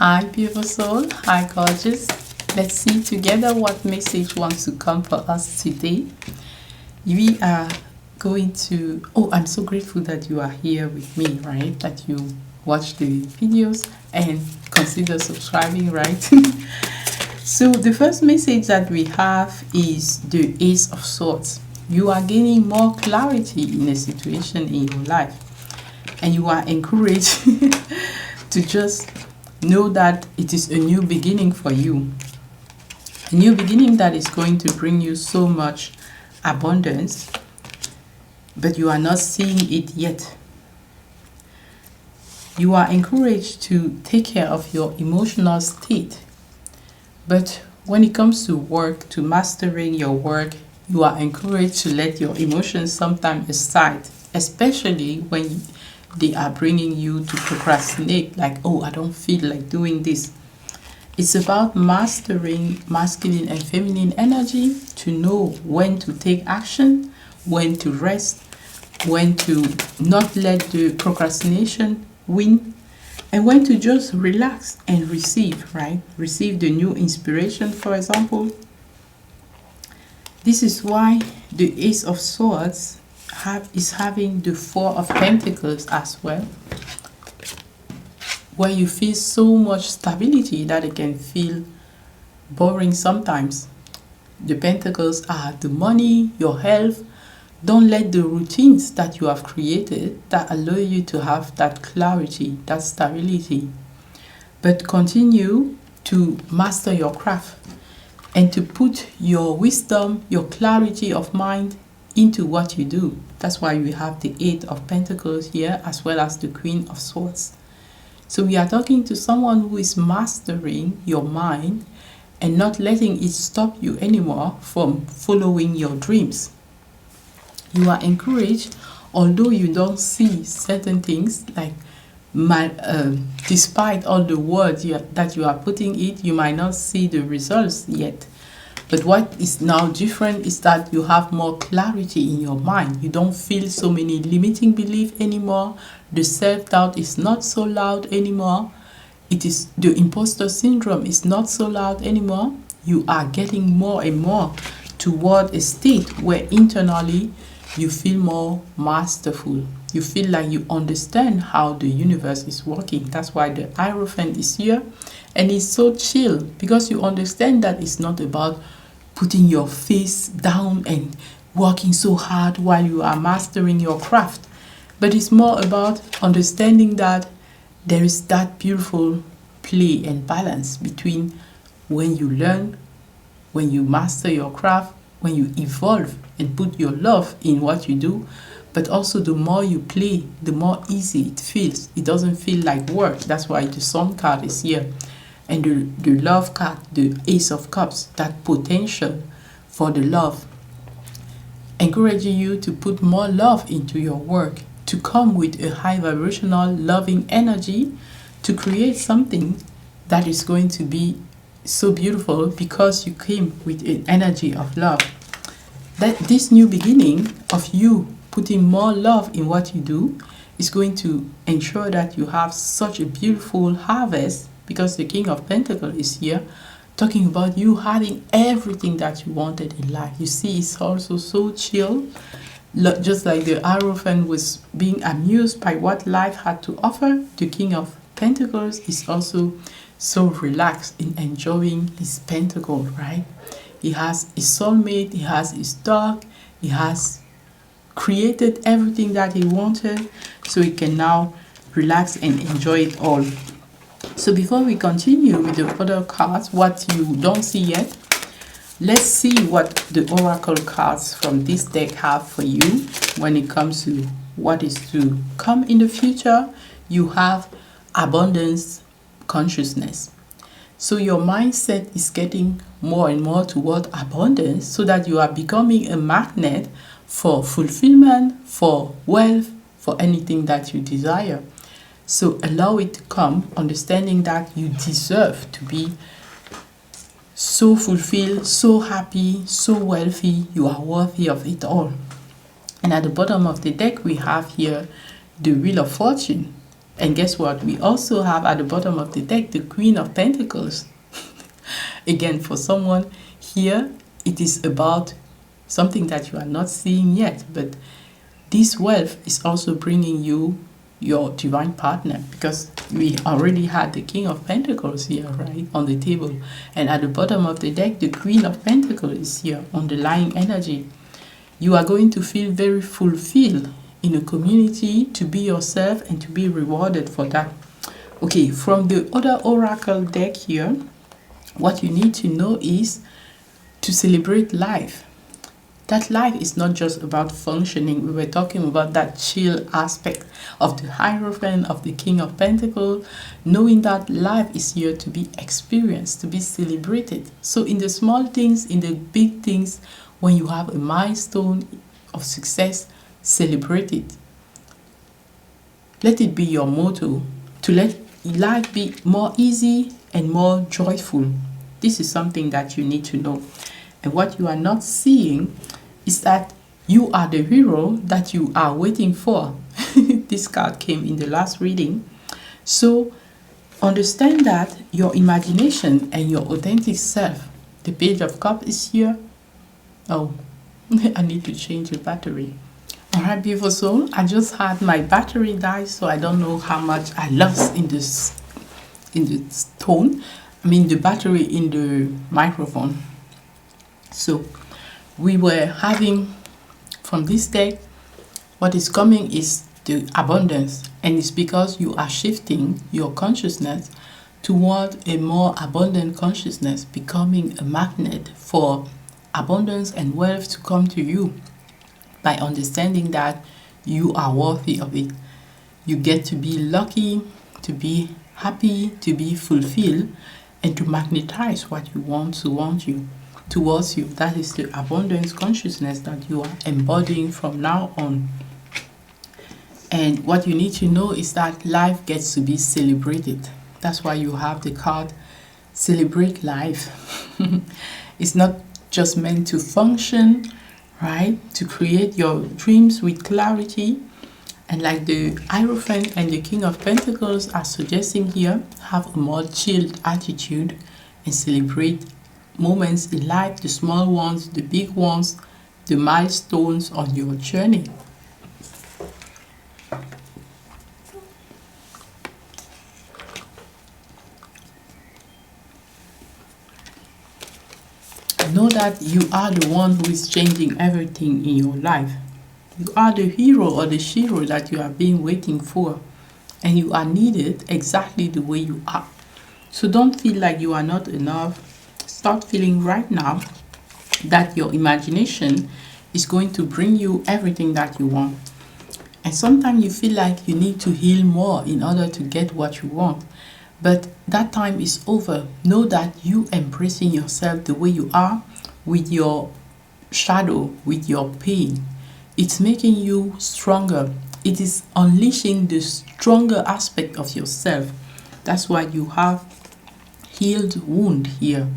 Hi, beautiful soul. Hi, gorgeous. Let's see together what message wants to come for us today. We are going to. Oh, I'm so grateful that you are here with me, right? That you watch the videos and consider subscribing, right? So, the first message that we have is the Ace of Swords. You are gaining more clarity in a situation in your life, and you are encouraged to just know that it is a new beginning for you. A new beginning that is going to bring you so much abundance, but you are not seeing it yet. You are encouraged to take care of your emotional state. But when it comes to work, to mastering your work, you are encouraged to let your emotions sometimes aside, especially when they are bringing you to procrastinate, like, oh, I don't feel like doing this. It's about mastering masculine and feminine energy to know when to take action, when to rest, when to not let the procrastination win, and when to just relax and receive, right? Receive the new inspiration, for example. This is why the Ace of Swords is having the Four of Pentacles as well, where you feel so much stability that it can feel boring sometimes. The Pentacles are the money, your health. Don't let the routines that you have created that allow you to have that clarity, that stability, but continue to master your craft and to put your wisdom, your clarity of mind into what you do. That's why we have the Eight of Pentacles here as well as the Queen of Swords. So we are talking to someone who is mastering your mind and not letting it stop you anymore from following your dreams. You are encouraged, although you don't see certain things, like despite all the words that you are putting it, you might not see the results yet. But what is now different is that you have more clarity in your mind. You don't feel so many limiting beliefs anymore. The self-doubt is not so loud anymore. It is the imposter syndrome is not so loud anymore. You are getting more and more toward a state where internally you feel more masterful. You feel like you understand how the universe is working. That's why the Hierophant is here. And it's so chill because you understand that it's not about putting your face down and working so hard while you are mastering your craft. But it's more about understanding that there is that beautiful play and balance between when you learn, when you master your craft, when you evolve and put your love in what you do, but also the more you play, the more easy it feels. It doesn't feel like work. That's why the Sun card is here. And the love card, the Ace of Cups, that potential for the love, encouraging you to put more love into your work, to come with a high vibrational loving energy, to create something that is going to be so beautiful because you came with an energy of love. That this new beginning of you putting more love in what you do is going to ensure that you have such a beautiful harvest, because the King of Pentacles is here talking about you having everything that you wanted in life. You see, it's also so chill, just like the Hierophant was being amused by what life had to offer. The King of Pentacles is also so relaxed in enjoying his pentacle, right? He has his soulmate, he has his dog, he has created everything that he wanted, so he can now relax and enjoy it all. So before we continue with the other cards, what you don't see yet, let's see what the oracle cards from this deck have for you when it comes to what is to come in the future. You have abundance consciousness. So your mindset is getting more and more toward abundance, so that you are becoming a magnet for fulfillment, for wealth, for anything that you desire. So allow it to come, understanding that you deserve to be so fulfilled, so happy, so wealthy. You are worthy of it all. And at the bottom of the deck, we have here the Wheel of Fortune. And guess what? We also have at the bottom of the deck the Queen of Pentacles. Again, for someone here, it is about something that you are not seeing yet, but this wealth is also bringing you your divine partner, because we already had the King of Pentacles here, right, on the table. And at the bottom of the deck, the Queen of Pentacles is here, underlying energy. You are going to feel very fulfilled in a community, to be yourself and to be rewarded for that. Okay, from the other oracle deck here, what you need to know is to celebrate life. That life is not just about functioning. We were talking about that chill aspect of the Hierophant, of the King of Pentacles, knowing that life is here to be experienced, to be celebrated. So in the small things, in the big things, when you have a milestone of success, celebrate it. Let it be your motto, to let life be more easy and more joyful. This is something that you need to know. And what you are not seeing is that you are the hero that you are waiting for. This card came in the last reading. So understand that your imagination and your authentic self. The Page of Cups is here. Oh, I need to change the battery. Alright, beautiful soul. I just had my battery die, so I don't know how much I lost in the tone. I mean the battery in the microphone. So we were having from this deck, what is coming is the abundance, and it's because you are shifting your consciousness toward a more abundant consciousness, becoming a magnet for abundance and wealth to come to you, by understanding that you are worthy of it. You get to be lucky, to be happy, to be fulfilled, and to magnetize what you want towards you. That is the abundance consciousness that you are embodying from now on. And what you need to know is that life gets to be celebrated. That's why you have the card Celebrate Life. It's not just meant to function, right? To create your dreams with clarity. And like the Hierophant and the King of Pentacles are suggesting here, have a more chilled attitude and celebrate moments in life, the small ones, the big ones, the milestones on your journey. Know that you are the one who is changing everything in your life. You are the hero or the shero that you have been waiting for, and you are needed exactly the way you are. So don't feel like you are not enough. Start feeling right now that your imagination is going to bring you everything that you want. And sometimes you feel like you need to heal more in order to get what you want. But that time is over. Know that you embracing yourself the way you are, with your shadow, with your pain, it's making you stronger. It is unleashing the stronger aspect of yourself. That's why you have healed wound here.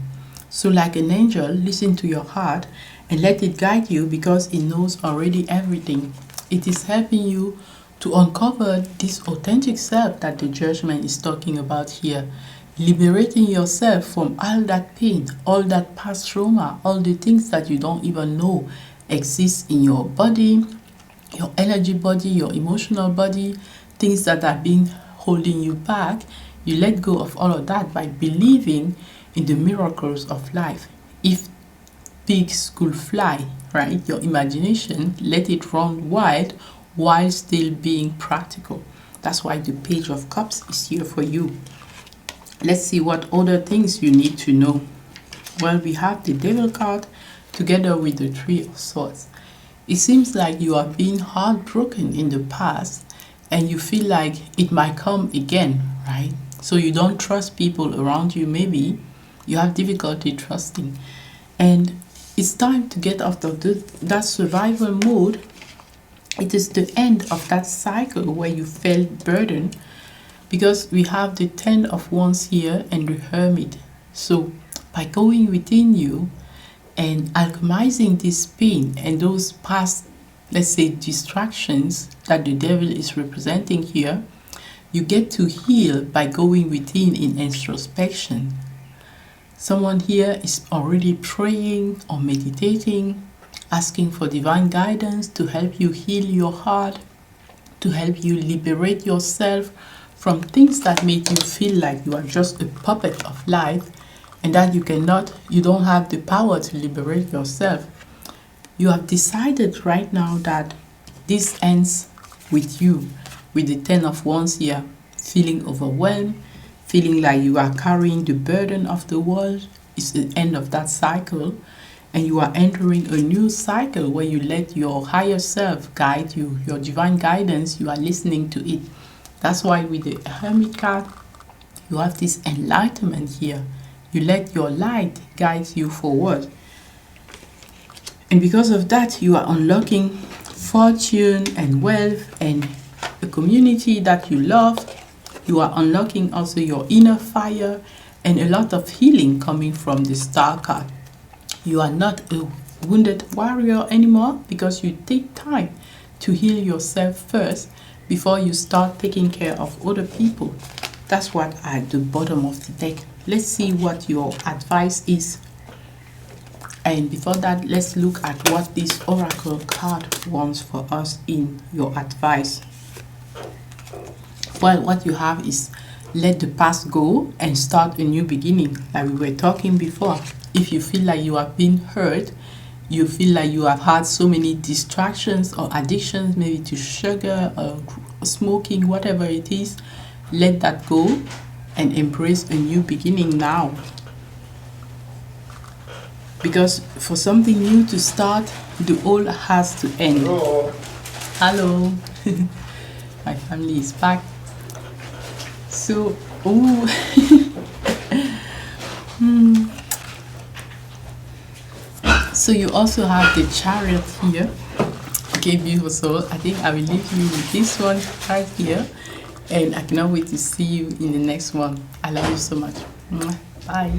So like an angel, listen to your heart and let it guide you, because it knows already everything. It is helping you to uncover this authentic self that the Judgment is talking about here. Liberating yourself from all that pain, all that past trauma, all the things that you don't even know exist in your body, your energy body, your emotional body, things that have been holding you back. You let go of all of that by believing in the miracles of life. If pigs could fly, right? Your imagination, let it run wild while still being practical. That's why the Page of Cups is here for you. Let's see what other things you need to know. Well, we have the Devil card together with the Three of Swords. It seems like you are being heartbroken in the past and you feel like it might come again, right? So you don't trust people around you. Maybe you have difficulty trusting. And it's time to get out of that survival mode. It is the end of that cycle where you felt burdened, because we have the Ten of Wands here and the Hermit. So by going within you and alchemizing this pain and those past, let's say, distractions that the devil is representing here, You get to heal by going within in introspection. Someone here is already praying or meditating, asking for divine guidance to help you heal your heart, to help you liberate yourself from things that make you feel like you are just a puppet of life and that you don't have the power to liberate yourself. You have decided right now that this ends with you, with the 10 of Wands here, feeling overwhelmed, feeling like you are carrying the burden of the world. It's the end of that cycle, and you are entering a new cycle where you let your higher self guide you, your divine guidance. You are listening to it. That's why with the Hermit card, you have this enlightenment here. You let your light guide you forward. And because of that, you are unlocking fortune and wealth and a community that you love. You are unlocking also your inner fire and a lot of healing coming from the Star card. You are not a wounded warrior anymore because you take time to heal yourself first before you start taking care of other people. That's what at the bottom of the deck. Let's see what your advice is. And before that, let's look at what this oracle card wants for us in your advice. Well, what you have is let the past go and start a new beginning, like we were talking before. If you feel like you have been hurt, you feel like you have had so many distractions or addictions, maybe to sugar or smoking, whatever it is, let that go and embrace a new beginning now. Because for something new to start, the old has to end. Hello. My family is back. So, So you also have the Chariot here. Okay, beautiful soul. I think I will leave you with this one right here. And I cannot wait to see you in the next one. I love you so much. Bye.